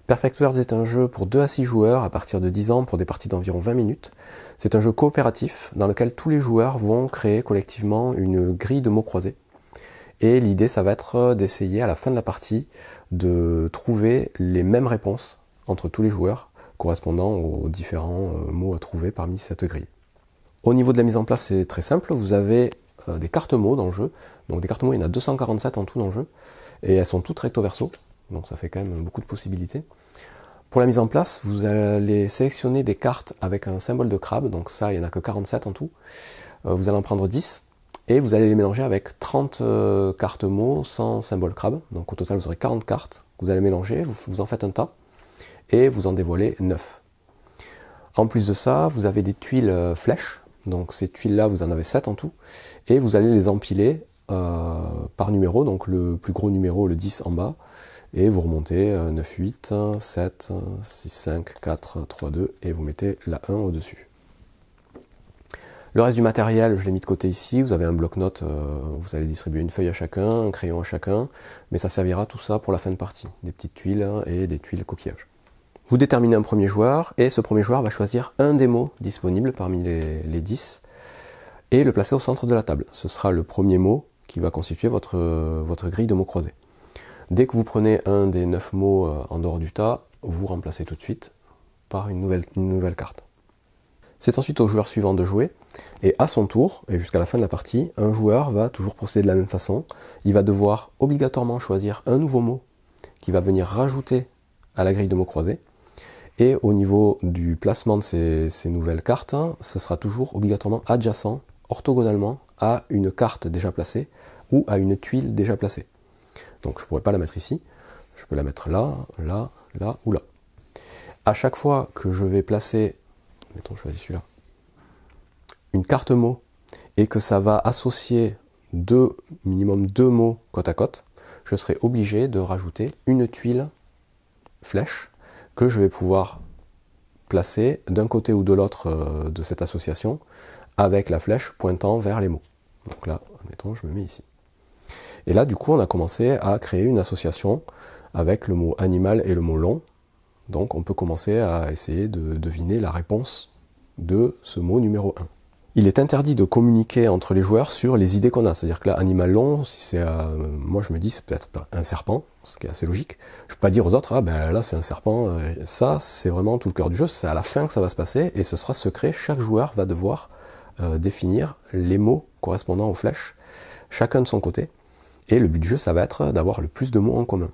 Perfect Words est un jeu pour 2 à 6 joueurs à partir de 10 ans pour des parties d'environ 20 minutes. C'est un jeu coopératif dans lequel tous les joueurs vont créer collectivement une grille de mots croisés. Et l'idée, ça va être d'essayer à la fin de la partie de trouver les mêmes réponses entre tous les joueurs correspondant aux différents mots à trouver parmi cette grille. Au niveau de la mise en place, c'est très simple. Vous avez des cartes mots dans le jeu. Donc des cartes mots, il y en a 247 en tout dans le jeu. Et elles sont toutes recto verso. Donc ça fait quand même beaucoup de possibilités. Pour la mise en place, vous allez sélectionner des cartes avec un symbole de crabe. Donc ça, il n'y en a que 47 en tout. Vous allez en prendre 10. Et vous allez les mélanger avec 30 cartes mots sans symbole crabe. Donc au total, vous aurez 40 cartes. Vous allez mélanger, vous en faites un tas. Et vous en dévoilez 9. En plus de ça, vous avez des tuiles flèches. Donc ces tuiles-là, vous en avez 7 en tout. Et vous allez les empiler par numéro. Donc le plus gros numéro, le 10 en bas. Et vous remontez 9, 8, 7, 6, 5, 4, 3, 2. Et vous mettez la 1 au-dessus. Le reste du matériel, je l'ai mis de côté ici. Vous avez un bloc-notes, vous allez distribuer une feuille à chacun, un crayon à chacun. Mais ça servira tout ça pour la fin de partie. Des petites tuiles et des tuiles coquillages. Vous déterminez un premier joueur, et ce premier joueur va choisir un des mots disponibles parmi les 10, et le placer au centre de la table. Ce sera le premier mot qui va constituer votre grille de mots croisés. Dès que vous prenez un des 9 mots en dehors du tas, vous remplacez tout de suite par une nouvelle carte. C'est ensuite au joueur suivant de jouer, et à son tour, et jusqu'à la fin de la partie, un joueur va toujours procéder de la même façon. Il va devoir obligatoirement choisir un nouveau mot qui va venir rajouter à la grille de mots croisés. Et au niveau du placement de ces nouvelles cartes, ce sera toujours obligatoirement adjacent, orthogonalement, à une carte déjà placée ou à une tuile déjà placée. Donc je ne pourrais pas la mettre ici, je peux la mettre là, là, là ou là. À chaque fois que je vais placer, mettons je choisis celui-là, une carte mot, et que ça va associer minimum deux mots côte à côte, je serai obligé de rajouter une tuile flèche que je vais pouvoir placer d'un côté ou de l'autre de cette association avec la flèche pointant vers les mots. Donc là, admettons, je me mets ici. Et là, du coup, on a commencé à créer une association avec le mot animal et le mot long. Donc on peut commencer à essayer de deviner la réponse de ce mot numéro 1. Il est interdit de communiquer entre les joueurs sur les idées qu'on a. C'est-à-dire que là, animal long, si c'est, moi je me dis c'est peut-être un serpent, ce qui est assez logique. Je ne peux pas dire aux autres, ah ben là c'est un serpent. Ça, c'est vraiment tout le cœur du jeu. C'est à la fin que ça va se passer et ce sera secret. Chaque joueur va devoir définir les mots correspondant aux flèches, chacun de son côté. Et le but du jeu, ça va être d'avoir le plus de mots en commun.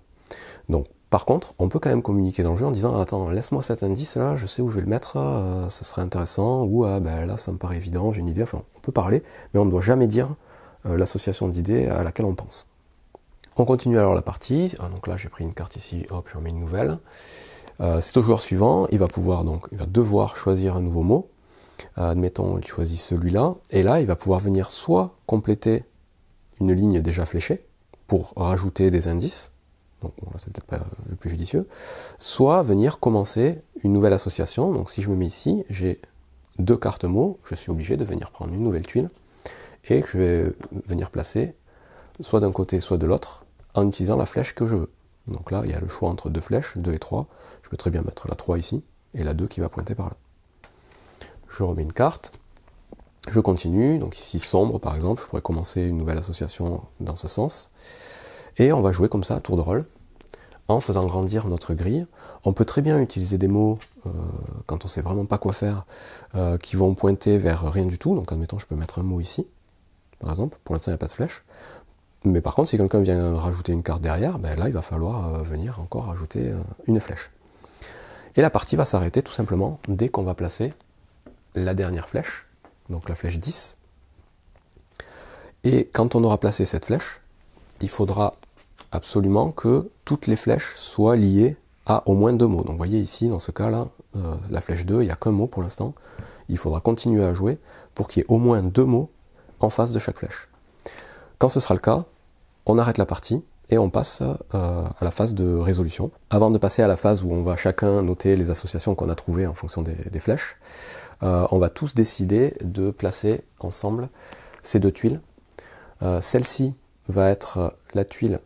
Donc, par contre, on peut quand même communiquer dans le jeu en disant « Attends, laisse-moi cet indice-là, je sais où je vais le mettre, ce serait intéressant. » Ou « Ah ben là, ça me paraît évident, j'ai une idée. » Enfin, on peut parler, mais on ne doit jamais dire l'association d'idées à laquelle on pense. On continue alors la partie. Donc là, j'ai pris une carte ici, hop, j'en mets une nouvelle. C'est au joueur suivant, il va devoir choisir un nouveau mot. Admettons, il choisit celui-là. Et là, il va pouvoir venir soit compléter une ligne déjà fléchée pour rajouter des indices. Donc bon, là c'est peut-être pas le plus judicieux, soit venir commencer une nouvelle association. Donc si je me mets ici, j'ai deux cartes mots, je suis obligé de venir prendre une nouvelle tuile et que je vais venir placer soit d'un côté soit de l'autre en utilisant la flèche que je veux. Donc là il y a le choix entre deux flèches, 2 et 3, je peux très bien mettre la 3 ici et la 2 qui va pointer par là. Je remets une carte, je continue, donc ici sombre par exemple, je pourrais commencer une nouvelle association dans ce sens. Et on va jouer comme ça à tour de rôle, en faisant grandir notre grille. On peut très bien utiliser des mots, quand on sait vraiment pas quoi faire, qui vont pointer vers rien du tout. Donc admettons, je peux mettre un mot ici, par exemple. Pour l'instant, il n'y a pas de flèche. Mais par contre, si quelqu'un vient rajouter une carte derrière, ben là, il va falloir venir encore rajouter une flèche. Et la partie va s'arrêter tout simplement dès qu'on va placer la dernière flèche, donc la flèche 10. Et quand on aura placé cette flèche, il faudra absolument que toutes les flèches soient liées à au moins deux mots. Donc vous voyez ici, dans ce cas-là, la flèche 2, il n'y a qu'un mot pour l'instant. Il faudra continuer à jouer pour qu'il y ait au moins deux mots en face de chaque flèche. Quand ce sera le cas, on arrête la partie et on passe à la phase de résolution. Avant de passer à la phase où on va chacun noter les associations qu'on a trouvées en fonction des flèches, on va tous décider de placer ensemble ces deux tuiles. Celle-ci va être la tuile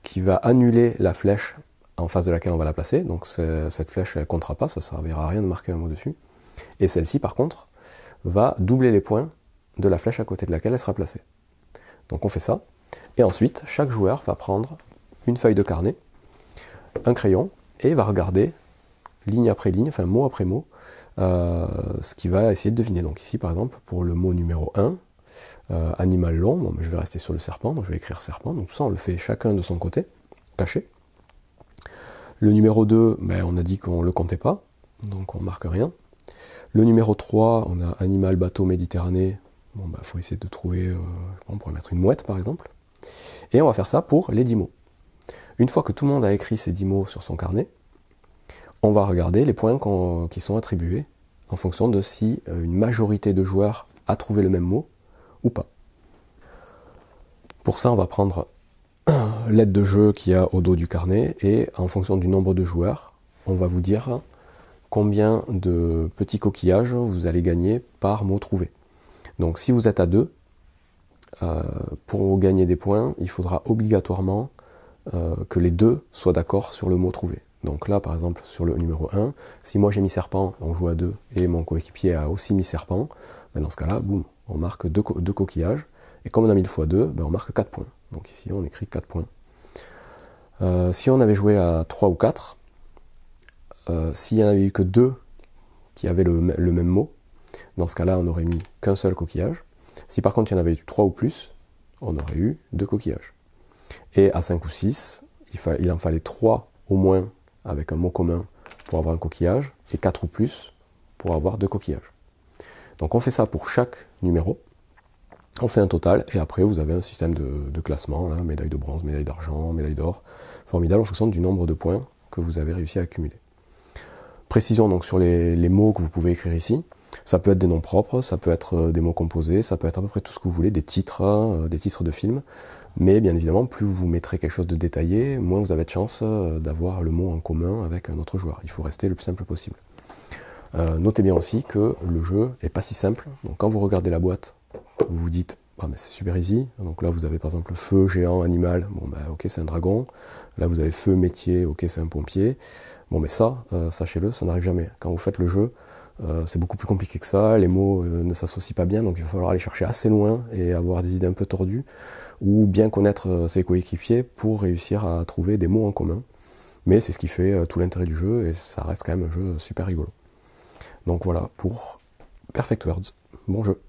qui va annuler la flèche en face de laquelle on va la placer, donc cette flèche elle comptera pas, ça ne servira à rien de marquer un mot dessus. Et celle-ci par contre va doubler les points de la flèche à côté de laquelle elle sera placée. Donc on fait ça, et ensuite chaque joueur va prendre une feuille de carnet, un crayon, et va regarder ligne après ligne, enfin mot après mot, ce qu'il va essayer de deviner. Donc ici par exemple, pour le mot numéro 1, animal long, bon, je vais rester sur le serpent, donc je vais écrire serpent, donc tout ça on le fait chacun de son côté, caché. Le numéro 2, ben, on a dit qu'on ne le comptait pas, donc on ne marque rien. Le numéro 3, on a animal, bateau, Méditerranée, bon ben, faut essayer de trouver, on pourrait mettre une mouette par exemple. Et on va faire ça pour les 10 mots. Une fois que tout le monde a écrit ces 10 mots sur son carnet, on va regarder les points qui sont attribués en fonction de si une majorité de joueurs a trouvé le même mot ou pas. Pour ça, on va prendre l'aide de jeu qu'il y a au dos du carnet et en fonction du nombre de joueurs, on va vous dire combien de petits coquillages vous allez gagner par mot trouvé. Donc si vous êtes à 2, pour gagner des points, il faudra obligatoirement que les deux soient d'accord sur le mot trouvé. Donc là, par exemple, sur le numéro 1, si moi j'ai mis serpent, on joue à 2, et mon coéquipier a aussi mis serpent, ben dans ce cas-là, boum, on marque deux coquillages, et comme on a mis le x2, ben on marque 4 points. Donc ici, on écrit 4 points. Si on avait joué à 3 ou 4, s'il n'y en avait eu que 2 qui avaient le même mot, dans ce cas-là, on n'aurait mis qu'un seul coquillage. Si par contre il y en avait eu 3 ou plus, on aurait eu 2 coquillages. Et à 5 ou 6, il en fallait 3 au moins avec un mot commun pour avoir un coquillage, et 4 ou plus pour avoir 2 coquillages. Donc on fait ça pour chaque numéro, on fait un total, et après vous avez un système de classement, là, médaille de bronze, médaille d'argent, médaille d'or, formidable en fonction du nombre de points que vous avez réussi à accumuler. Précision donc sur les mots que vous pouvez écrire ici. Ça peut être des noms propres, ça peut être des mots composés, ça peut être à peu près tout ce que vous voulez, des titres de films. Mais bien évidemment, plus vous mettrez quelque chose de détaillé, moins vous avez de chance d'avoir le mot en commun avec un autre joueur. Il faut rester le plus simple possible. Notez bien aussi que le jeu est pas si simple. Donc quand vous regardez la boîte, vous vous dites ah mais c'est super easy. Donc là vous avez par exemple feu, géant, animal, bon bah ok c'est un dragon. Là vous avez feu, métier, ok c'est un pompier. Bon mais ça, sachez-le, ça n'arrive jamais. Quand vous faites le jeu, c'est beaucoup plus compliqué que ça, les mots ne s'associent pas bien, donc il va falloir aller chercher assez loin et avoir des idées un peu tordues, ou bien connaître ses coéquipiers pour réussir à trouver des mots en commun. Mais c'est ce qui fait tout l'intérêt du jeu, et ça reste quand même un jeu super rigolo. Donc voilà pour Perfect Words. Bon jeu.